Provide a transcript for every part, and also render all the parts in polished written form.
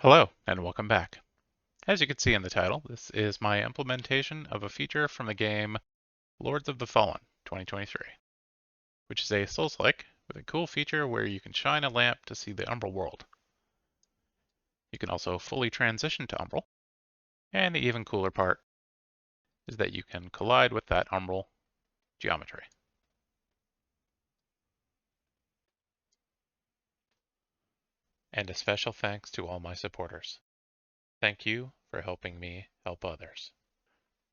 Hello, and welcome back. As you can see in the title, this is my implementation of a feature from the game Lords of the Fallen 2023, which is a Souls-like with a cool feature where you can shine a lamp to see the Umbral world. You can also fully transition to Umbral, and the even cooler part is that you can collide with that Umbral geometry. And a special thanks to all my supporters. Thank you for helping me help others.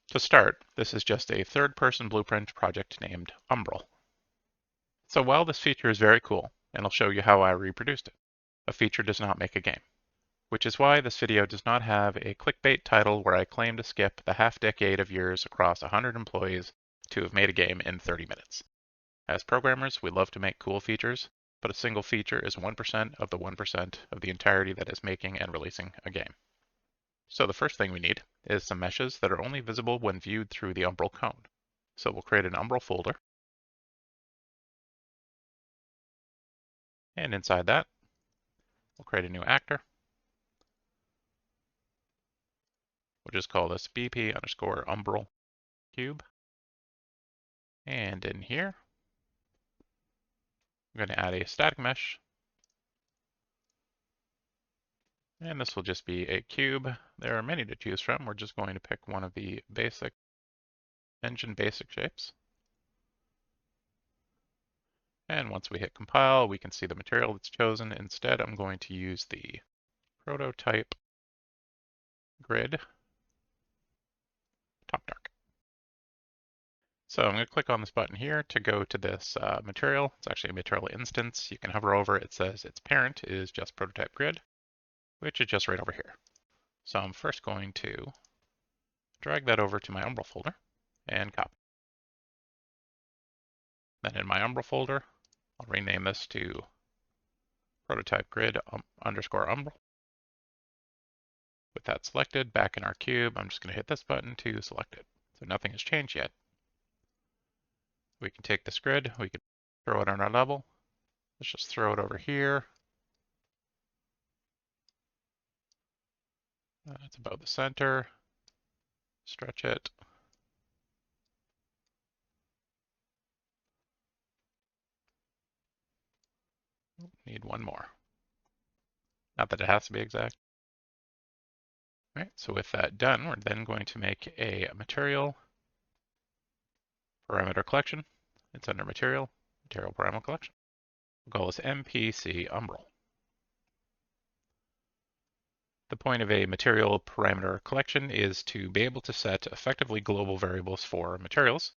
To start, this is just a third-person blueprint project named Umbral. So while this feature is very cool, and I'll show you how I reproduced it, a feature does not make a game. Which is why this video does not have a clickbait title where I claim to skip the half-decade of years across 100 employees to have made a game in 30 minutes. As programmers, we love to make cool features, but a single feature is 1% of the 1% of the entirety that is making and releasing a game. So the first thing we need is some meshes that are only visible when viewed through the Umbral Cone. So we'll create an Umbral folder. And inside that, we'll create a new actor. We'll just call this BP_Umbral Cube. And in here, I'm going to add a static mesh. And this will just be a cube. There are many to choose from. We're just going to pick one of the basic engine basic shapes. And once we hit compile, we can see the material that's chosen. Instead, I'm going to use the prototype grid top dark. So I'm going to click on this button here to go to this material. It's actually a material instance. You can hover over it. It says its parent is just prototype grid, which is just right over here. So I'm first going to drag that over to my Umbral folder and copy. Then in my Umbral folder, I'll rename this to prototype grid underscore Umbral. With that selected, back in our cube, I'm just going to hit this button to select it. So nothing has changed yet. We can take this grid, we can throw it on our level. Let's just throw it over here. It's about the center. Stretch it. Need one more. Not that it has to be exact. All right, so with that done, we're then going to make a material parameter collection. It's under material parameter collection. We'll call this MPC Umbral. The point of a material parameter collection is to be able to set effectively global variables for materials,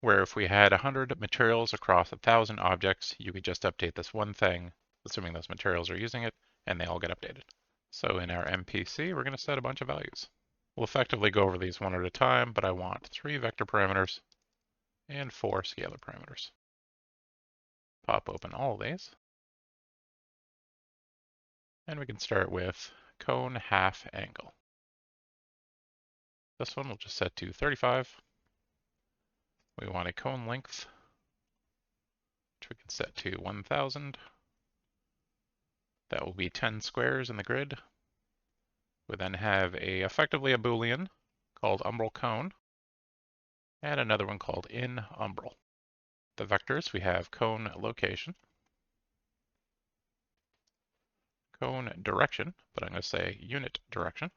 where if we had 100 materials across 1,000 objects, you could just update this one thing, assuming those materials are using it, and they all get updated. So in our MPC, we're going to set a bunch of values. We'll effectively go over these one at a time, but I want 3 vector parameters and 4 scalar parameters. Pop open all of these. And we can start with cone half angle. This one we'll just set to 35. We want a cone length, which we can set to 1,000. That will be 10 squares in the grid. We then have effectively a Boolean called Umbral Cone, and another one called in Umbral. The vectors, we have cone location, cone direction, but I'm going to say unit direction.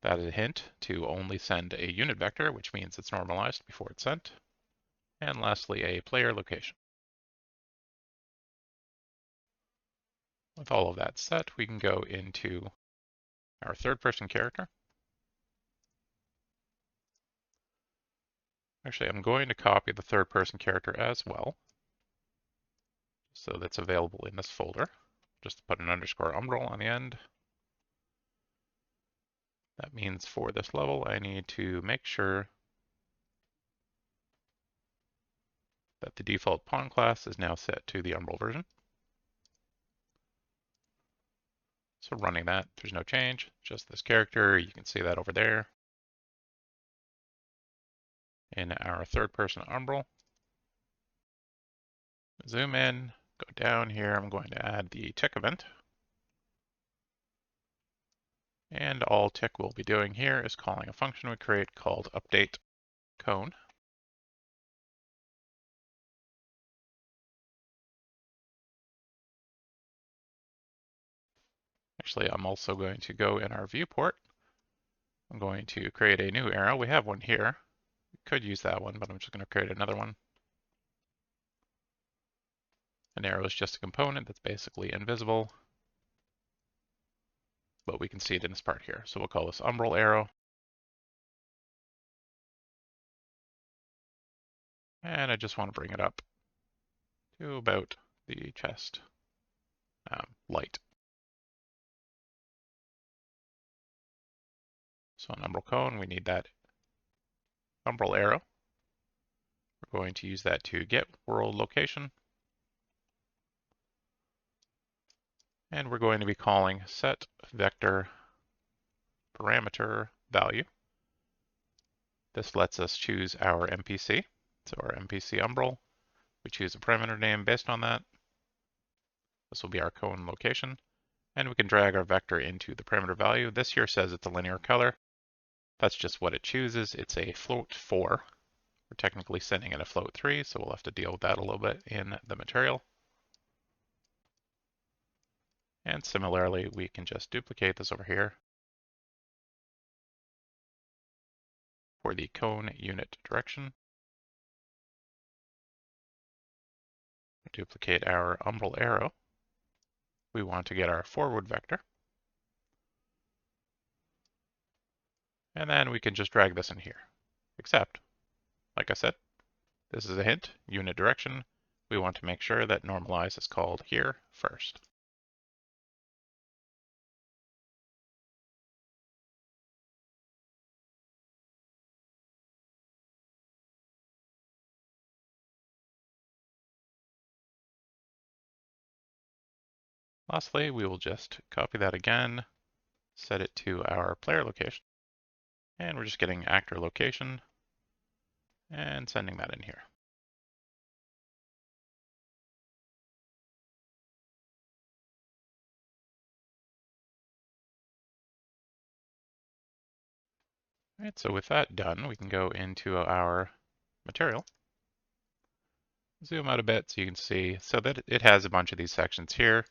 That is a hint to only send a unit vector, which means it's normalized before it's sent. And lastly, a player location. With all of that set, we can go into our third-person character. Actually, I'm going to copy the third-person character as well, so that's available in this folder. Just put an underscore umbral on the end. That means for this level, I need to make sure that the default pawn class is now set to the Umbral version. So running that, there's no change, just this character. You can see that over there. In our third-person Umbral, zoom in, go down here. I'm going to add the tick event. And all tick will be doing here is calling a function we create called update cone. Actually, I'm also going to go in our viewport. I'm going to create a new arrow. We have one here. We could use that one, but I'm just going to create another one. An arrow is just a component that's basically invisible, but we can see it in this part here. So we'll call this Umbral arrow. And I just want to bring it up to about the chest light. So an Umbral cone, we need that Umbral arrow. We're going to use that to get world location. And we're going to be calling set vector parameter value. This lets us choose our MPC. So our MPC Umbral, we choose a parameter name based on that. This will be our cone location. And we can drag our vector into the parameter value. This here says it's a linear color. That's just what it chooses. It's a float 4. We're technically sending it a float 3, so we'll have to deal with that a little bit in the material. And similarly, we can just duplicate this over here for the cone unit direction. Duplicate our Umbral arrow. We want to get our forward vector. And then we can just drag this in here. Except, like I said, this is a hint, unit direction. We want to make sure that normalize is called here first. Lastly, we will just copy that again, set it to our player location, and we're just getting actor location and sending that in here. All right, so with that done, we can go into our material, zoom out a bit so you can see, so that it has a bunch of these sections here.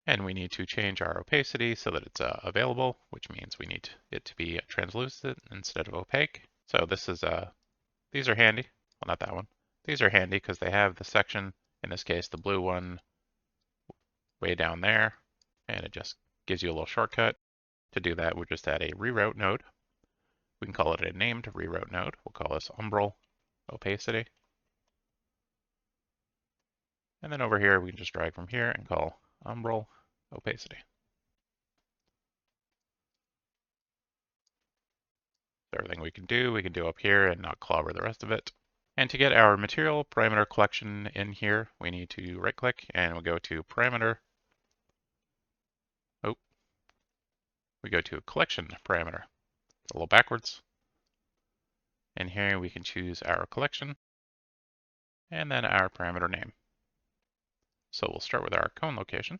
And we need to change our opacity so that it's available, which means we need it to be translucent instead of opaque. So this is these are handy. Well, not that one. These are handy because they have the section, in this case, the blue one way down there, and it just gives you a little shortcut. To do that, we'll just add a reroute node. We can call it a named reroute node. We'll call this Umbral Opacity. And then over here, we can just drag from here and call Umbral Opacity. Everything we can do up here and not clobber the rest of it. And to get our material parameter collection in here, we need to right click and we'll go to parameter. Oh, we go to collection parameter. A little backwards. And here we can choose our collection and then our parameter name. So we'll start with our cone location.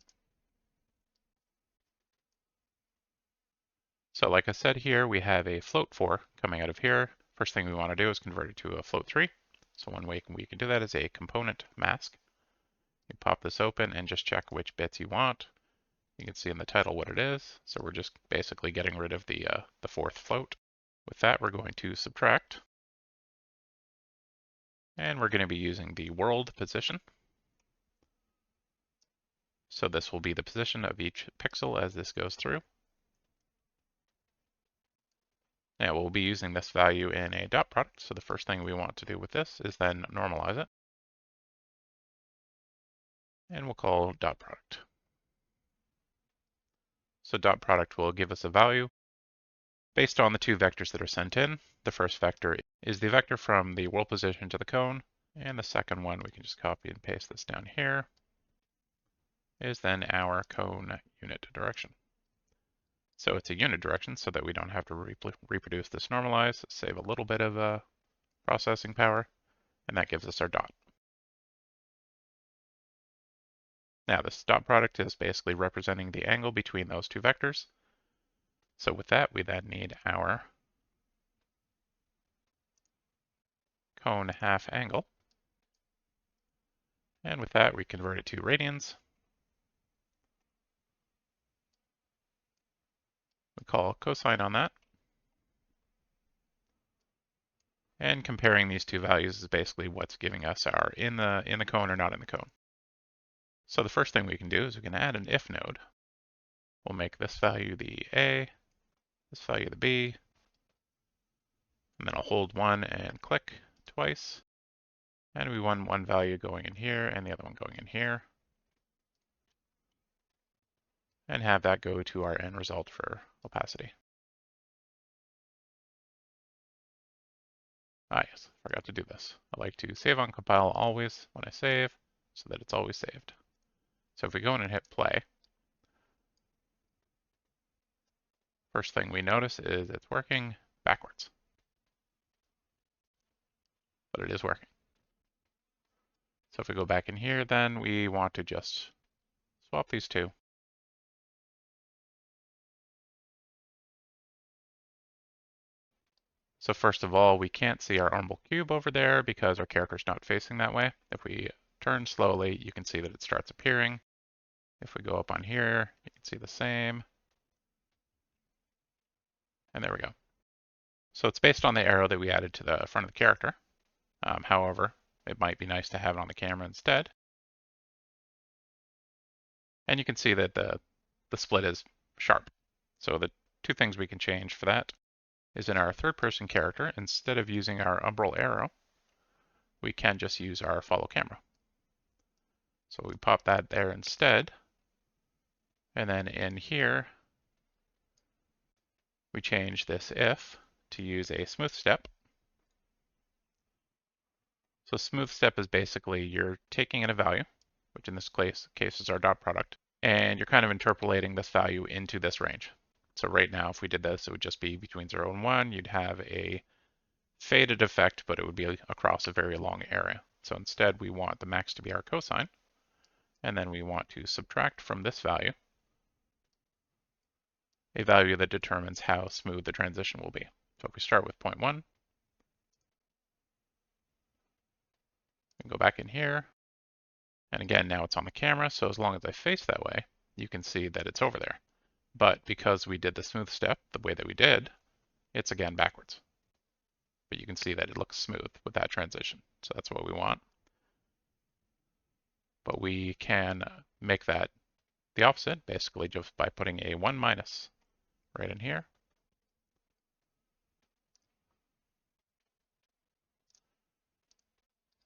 So like I said here, we have a float 4 coming out of here. First thing we want to do is convert it to a float 3. So one way we can do that is a component mask. You pop this open and just check which bits you want. You can see in the title what it is. So we're just basically getting rid of the 4th float. With that, we're going to subtract. And we're going to be using the world position. So this will be the position of each pixel as this goes through. Now we'll be using this value in a dot product. So the first thing we want to do with this is then normalize it. And we'll call dot product. So dot product will give us a value based on the 2 vectors that are sent in. The first vector is the vector from the world position to the cone. And the second one, we can just copy and paste this down here, is then our cone unit direction. So it's a unit direction so that we don't have to reproduce this normalize, save a little bit of processing power, and that gives us our dot. Now this dot product is basically representing the angle between those two vectors. So with that, we then need our cone half angle. And with that, we convert it to radians. We call cosine on that. And comparing these two values is basically what's giving us our in the cone or not in the cone. So the first thing we can do is we can add an if node. We'll make this value the A, this value the B, and then I'll hold one and click twice. And we want one value going in here and the other one going in here. And have that go to our end result for opacity. Ah yes, forgot to do this. I like to save on compile always when I save so that it's always saved. So if we go in and hit play, first thing we notice is it's working backwards. But it is working. So if we go back in here, then we want to just swap these two. So first of all, we can't see our Umbral Cube over there because our character's not facing that way. If we turn slowly, you can see that it starts appearing. If we go up on here, you can see the same. And there we go. So it's based on the arrow that we added to the front of the character. However, it might be nice to have it on the camera instead. And you can see that the split is sharp. So the two things we can change for that is in our third person character, instead of using our umbral arrow, we can just use our follow camera. So we pop that there instead. And then in here, we change this if to use a smooth step. So smooth step is basically you're taking in a value, which in this case is our dot product, and you're kind of interpolating this value into this range. So right now, if we did this, it would just be between 0 and 1. You'd have a faded effect, but it would be across a very long area. So instead, we want the max to be our cosine, and then we want to subtract from this value a value that determines how smooth the transition will be. So if we start with 0.1, we go back in here, and again, now it's on the camera, so as long as I face that way, you can see that it's over there. But because we did the smooth step the way that we did, it's again backwards. But you can see that it looks smooth with that transition. So that's what we want. But we can make that the opposite, basically just by putting a 1 minus right in here.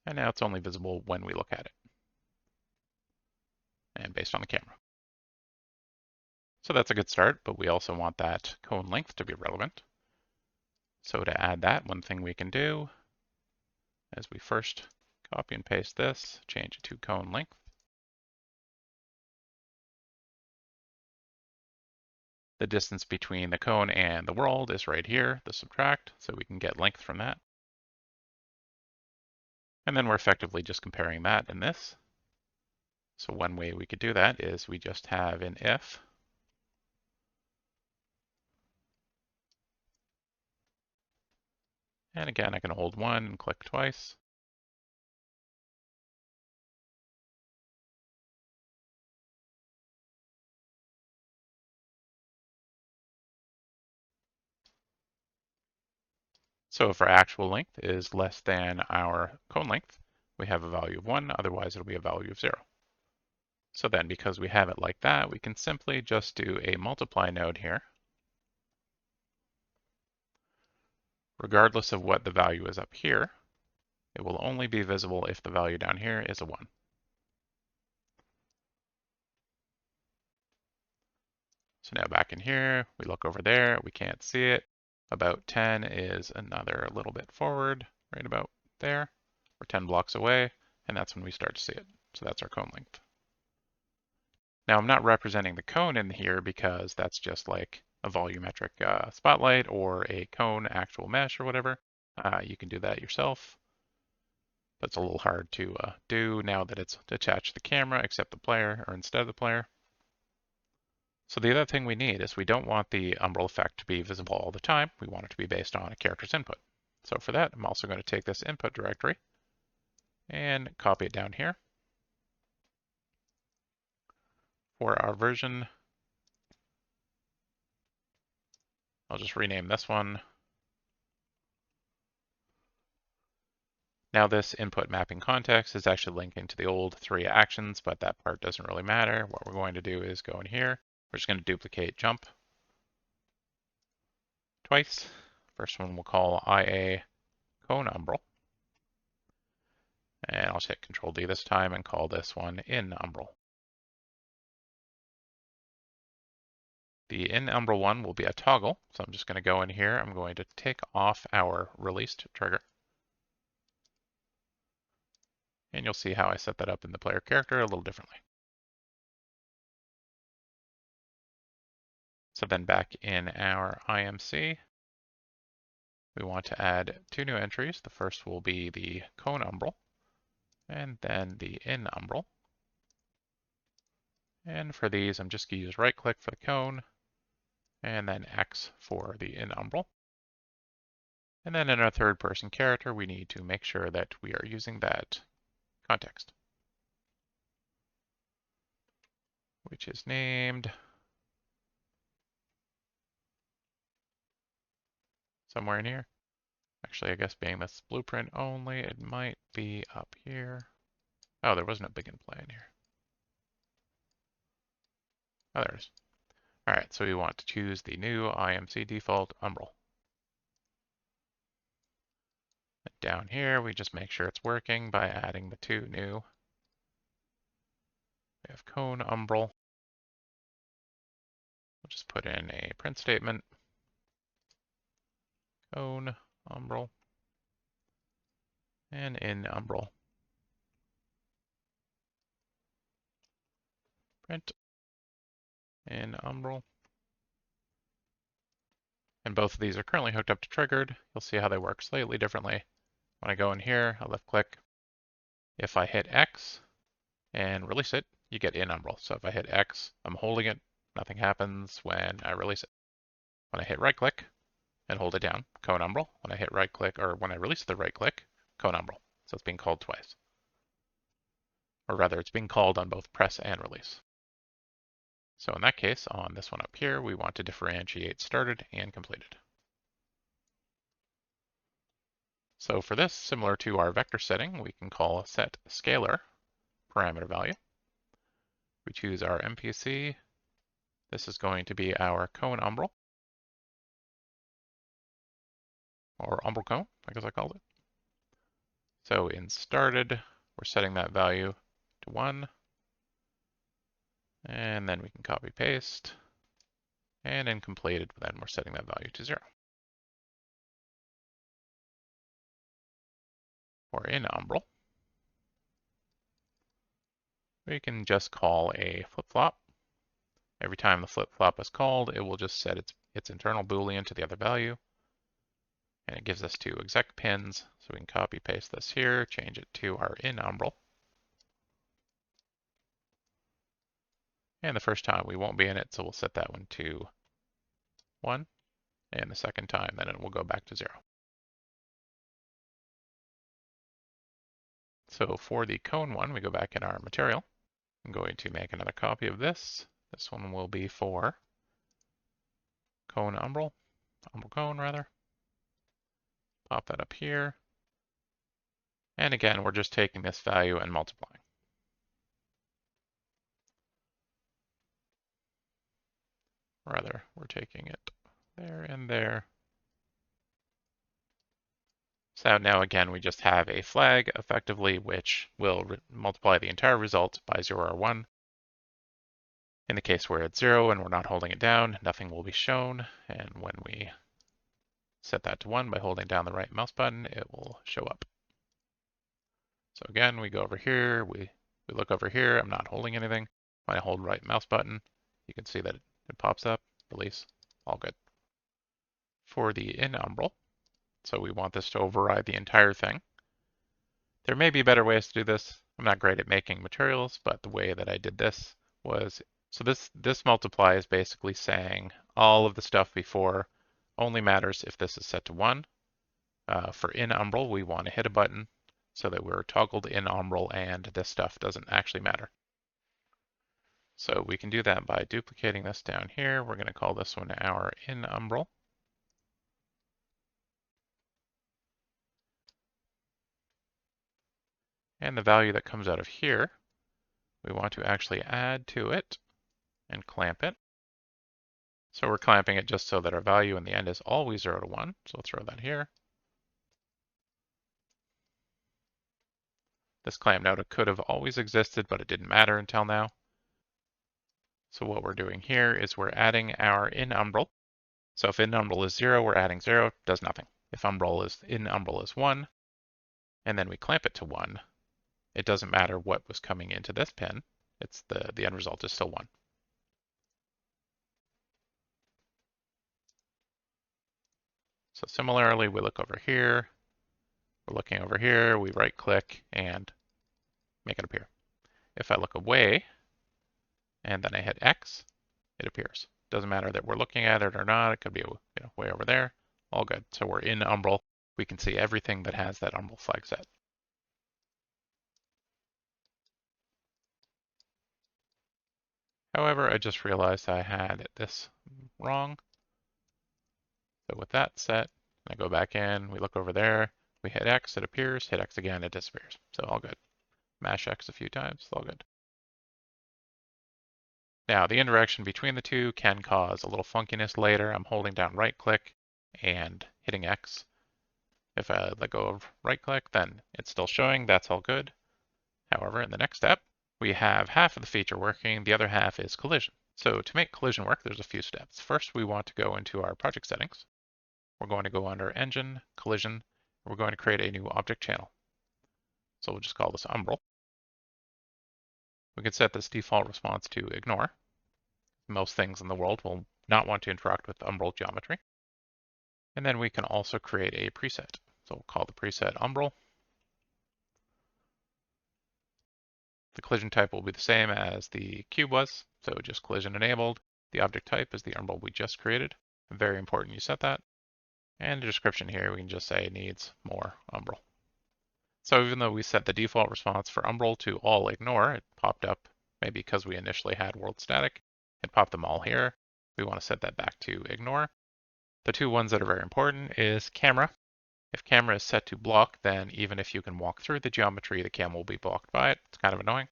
And now it's only visible when we look at it, and based on the camera. So that's a good start, but we also want that cone length to be relevant. So to add that, one thing we can do is we first copy and paste this, change it to cone length. The distance between the cone and the world is right here, the subtract, so we can get length from that. And then we're effectively just comparing that and this. So one way we could do that is we just have an if. And again, I can hold one and click twice. So if our actual length is less than our cone length, we have a value of 1, otherwise it'll be a value of 0. So then because we have it like that, we can simply just do a multiply node here. Regardless of what the value is up here, it will only be visible if the value down here is a 1. So now back in here, we look over there, we can't see it. About 10 is another little bit forward, right about there. We're 10 blocks away, and that's when we start to see it. So that's our cone length. Now I'm not representing the cone in here because that's just like a volumetric spotlight or a cone actual mesh or whatever. You can do that yourself. That's a little hard to do now that it's attached to the camera except the player or instead of the player. So the other thing we need is we don't want the Umbral effect to be visible all the time. We want it to be based on a character's input. So for that, I'm also going to take this input directory and copy it down here. For our version, I'll just rename this one. Now this input mapping context is actually linking to the old 3 actions, but that part doesn't really matter. What we're going to do is go in here. We're just going to duplicate jump twice. First one we'll call IA Cone Umbral. And I'll just hit Control D this time and call this one in Umbral. The in Umbral one will be a toggle. So I'm just going to go in here. I'm going to take off our released trigger. And you'll see how I set that up in the player character a little differently. So then back in our IMC, we want to add 2 new entries. The first will be the Cone Umbral, and then the in Umbral. And for these, I'm just going to use right click for the cone, and then X for the in Umbral. And then in our third person character, we need to make sure that we are using that context, which is named somewhere in here. Actually, I guess being this blueprint only, it might be up here. Oh, there wasn't a big in play in here. Oh, there it is. All right, so we want to choose the new IMC default Umbral. And down here, we just make sure it's working by adding the 2 new. We have Cone Umbral. We'll just put in a print statement. Cone Umbral. And in Umbral. Print in Umbral. And both of these are currently hooked up to triggered. You'll see how they work slightly differently. When I go in here, I'll left click. If I hit X and release it, you get in Umbral. So if I hit X, I'm holding it, nothing happens when I release it. When I hit right click and hold it down, Cone Umbral. When I hit right click, or when I release the right click, Cone Umbral. So it's being called twice. Or rather, it's being called on both press and release. So in that case, on this one up here, we want to differentiate started and completed. So for this, similar to our vector setting, we can call set scalar parameter value. We choose our MPC. This is going to be our cone umbral, or umbral cone, I guess I called it. So in started, we're setting that value to 1. And then we can copy paste. And in completed, then we're setting that value to 0. For in umbral, we can just call a flip-flop. Every time the flip-flop is called, it will just set its internal boolean to the other value. And it gives us 2 exec pins, so we can copy paste this here, change it to our in umbral. And the first time we won't be in it, so we'll set that one to 1. And the second time, then it will go back to 0. So for the cone one, we go back in our material. I'm going to make another copy of this. This one will be for cone umbral cone rather. Pop that up here. And again, we're just taking this value and multiplying. Rather, we're taking it there and there. So now again, we just have a flag effectively, which will multiply the entire result by 0 or 1. In the case where it's 0 and we're not holding it down, nothing will be shown. And when we set that to 1 by holding down the right mouse button, it will show up. So again, we go over here, we look over here, I'm not holding anything. When I hold right mouse button, you can see that it pops up, release, all good. For the in umbral, so we want this to override the entire thing. There may be better ways to do this. I'm not great at making materials, but the way that I did this was, so this multiply is basically saying all of the stuff before only matters if this is set to 1. For in Umbral, we want to hit a button so that we're toggled in Umbral and this stuff doesn't actually matter. So we can do that by duplicating this down here. We're going to call this one our in Umbral. And the value that comes out of here, we want to actually add to it and clamp it. So we're clamping it just so that our value in the end is always 0 to 1. So we'll throw that here. This clamp node could have always existed, but it didn't matter until now. So what we're doing here is we're adding our in Umbral. So if in Umbral is 0, we're adding 0, does nothing. If in Umbral is 1, and then we clamp it to 1, it doesn't matter what was coming into this pin. It's the end result is still 1. So similarly, we look over here. We're looking over here, we right click and make it appear. If I look away and then I hit X, it appears. Doesn't matter that we're looking at it or not. It could be way over there. All good. So we're in Umbral. We can see everything that has that Umbral flag set. However, I just realized I had this wrong. So with that set, I go back in, we look over there, we hit X, it appears, hit X again, it disappears. So all good. Mash X a few times, all good. Now, the interaction between the two can cause a little funkiness later. I'm holding down right click and hitting X. If I let go of right click, then it's still showing, that's all good. However, in the next step, we have half of the feature working, the other half is collision. So to make collision work, there's a few steps. First, we want to go into our project settings. We're going to go under Engine, Collision, we're going to create a new object channel. So we'll just call this Umbral. We can set this default response to ignore. Most things in the world will not want to interact with Umbral geometry. And then we can also create a preset. So we'll call the preset Umbral. The collision type will be the same as the cube was, so just collision enabled. The object type is the Umbral we just created. Very important you set that. And the description here, we can just say needs more Umbral. So even though we set the default response for Umbral to all ignore, it popped up, maybe because we initially had world static, it popped them all here. We want to set that back to ignore. The two ones that are very important is camera. If camera is set to block, then even if you can walk through the geometry, the cam will be blocked by it. It's kind of annoying.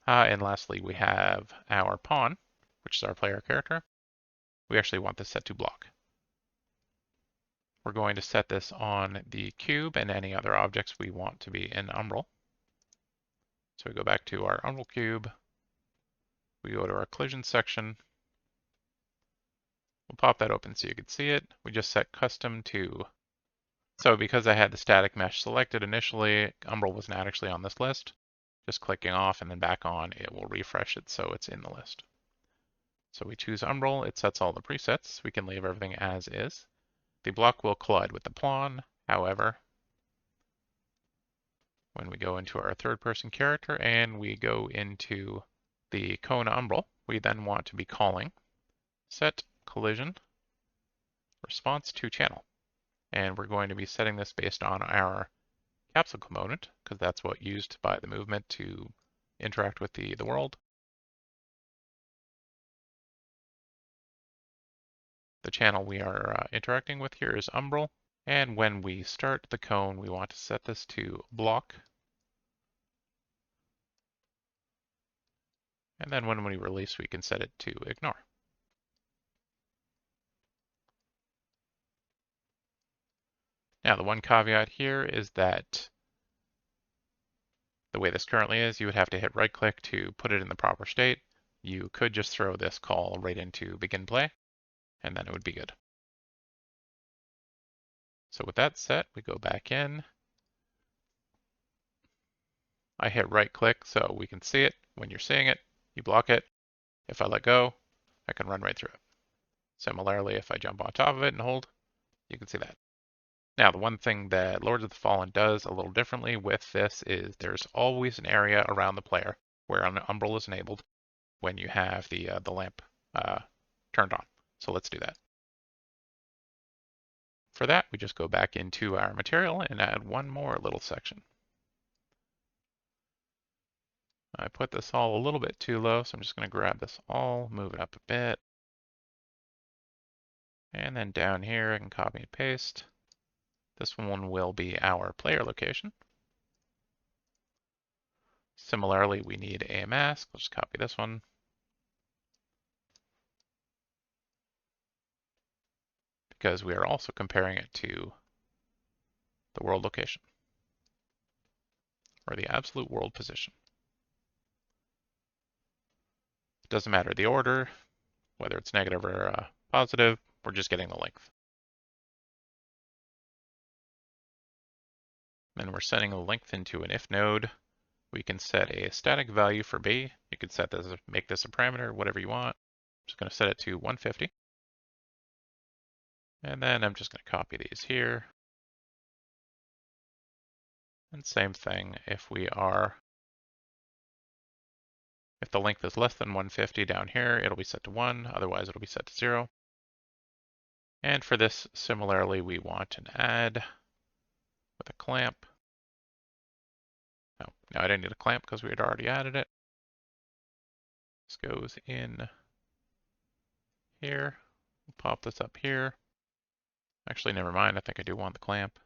And lastly, we have our pawn, which is our player character. We actually want this set to block. We're going to set this on the cube and any other objects we want to be in Umbral. So we go back to our Umbral cube. We go to our collision section. We'll pop that open so you can see it. We just set custom to, so because I had the static mesh selected initially, Umbral was not actually on this list. Just clicking off and then back on, it will refresh it so it's in the list. So we choose Umbral, it sets all the presets. We can leave everything as is. The block will collide with the pawn. However, when we go into our third person character and we go into the cone Umbral, we then want to be calling set collision response to channel. And we're going to be setting this based on our capsule component, because that's what used by the movement to interact with the world. The channel we are interacting with here is Umbral. And when we start the cone, we want to set this to block. And then when we release, we can set it to ignore. Now, the one caveat here is that the way this currently is, you would have to hit right click to put it in the proper state. You could just throw this call right into begin play, and then it would be good. So with that set, we go back in. I hit right click so we can see it. When you're seeing it, you block it. If I let go, I can run right through it. Similarly, if I jump on top of it and hold, you can see that. Now, the one thing that Lords of the Fallen does a little differently with this is there's always an area around the player where an umbral is enabled when you have the lamp turned on. So let's do that. For that, we just go back into our material and add one more little section. I put this all a little bit too low, so I'm just going to grab this all, move it up a bit. And then down here, I can copy and paste. This one will be our player location. Similarly, we need a mask. We'll just copy this one. Because we are also comparing it to the world location, or the absolute world position. It doesn't matter the order, whether it's negative or positive, we're just getting the length. Then we're setting the length into an if node. We can set a static value for B. You could set this, make this a parameter, whatever you want. I'm just going to set it to 150. And then I'm just going to copy these here. And same thing, if the length is less than 150 down here, it'll be set to 1, otherwise it'll be set to 0. And for this, similarly, we want an add with a clamp. No, I didn't need a clamp because we had already added it. This goes in here. We'll pop this up here. Actually, never mind. I think I do want the clamp.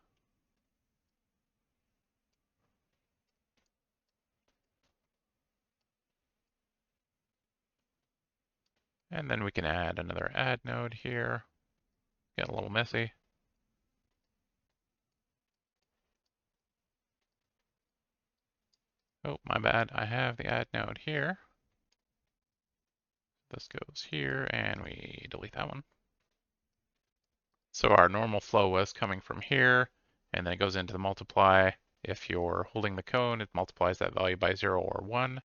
And then we can add another add node here. Get a little messy. Oh, my bad. I have the add node here. This goes here, and we delete that one. So our normal flow was coming from here, and then it goes into the multiply. If you're holding the cone, it multiplies that value by 0 or 1.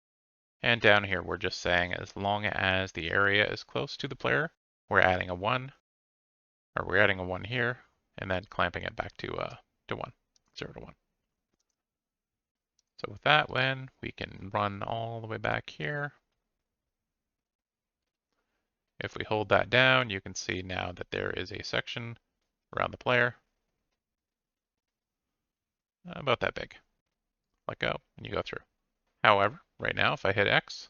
And down here, we're just saying as long as the area is close to the player, we're adding a 1, or we're adding a 1 here, and then clamping it back to 1, 0 to 1. So with that one, we can run all the way back here. If we hold that down, you can see now that there is a section around the player, about that big. Let go, and you go through. However, right now, if I hit X,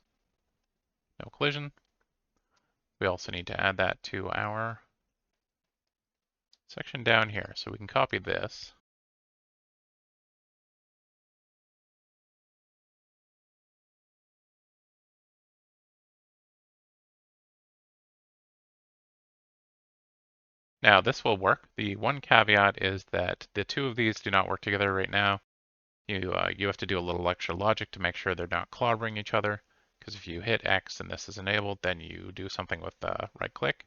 no collision. We also need to add that to our section down here. So we can copy this. Now this will work. The one caveat is that the two of these do not work together right now. You have to do a little extra logic to make sure they're not clobbering each other. Because if you hit X and this is enabled, then you do something with right click,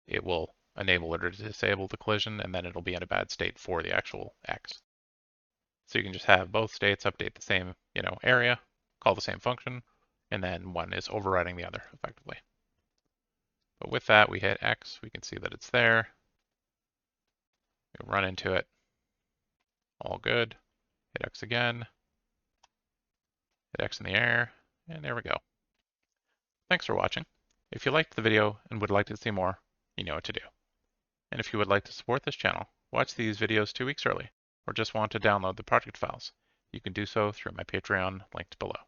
it will enable or disable the collision, and then it'll be in a bad state for the actual X. So you can just have both states update the same, area, call the same function, and then one is overriding the other effectively. But with that, we hit X, we can see that it's there. We run into it, all good. Hit X again, hit X in the air, and there we go. Thanks for watching. If you liked the video and would like to see more, you know what to do. And if you would like to support this channel, watch these videos 2 weeks early, or just want to download the project files, you can do so through my Patreon linked below.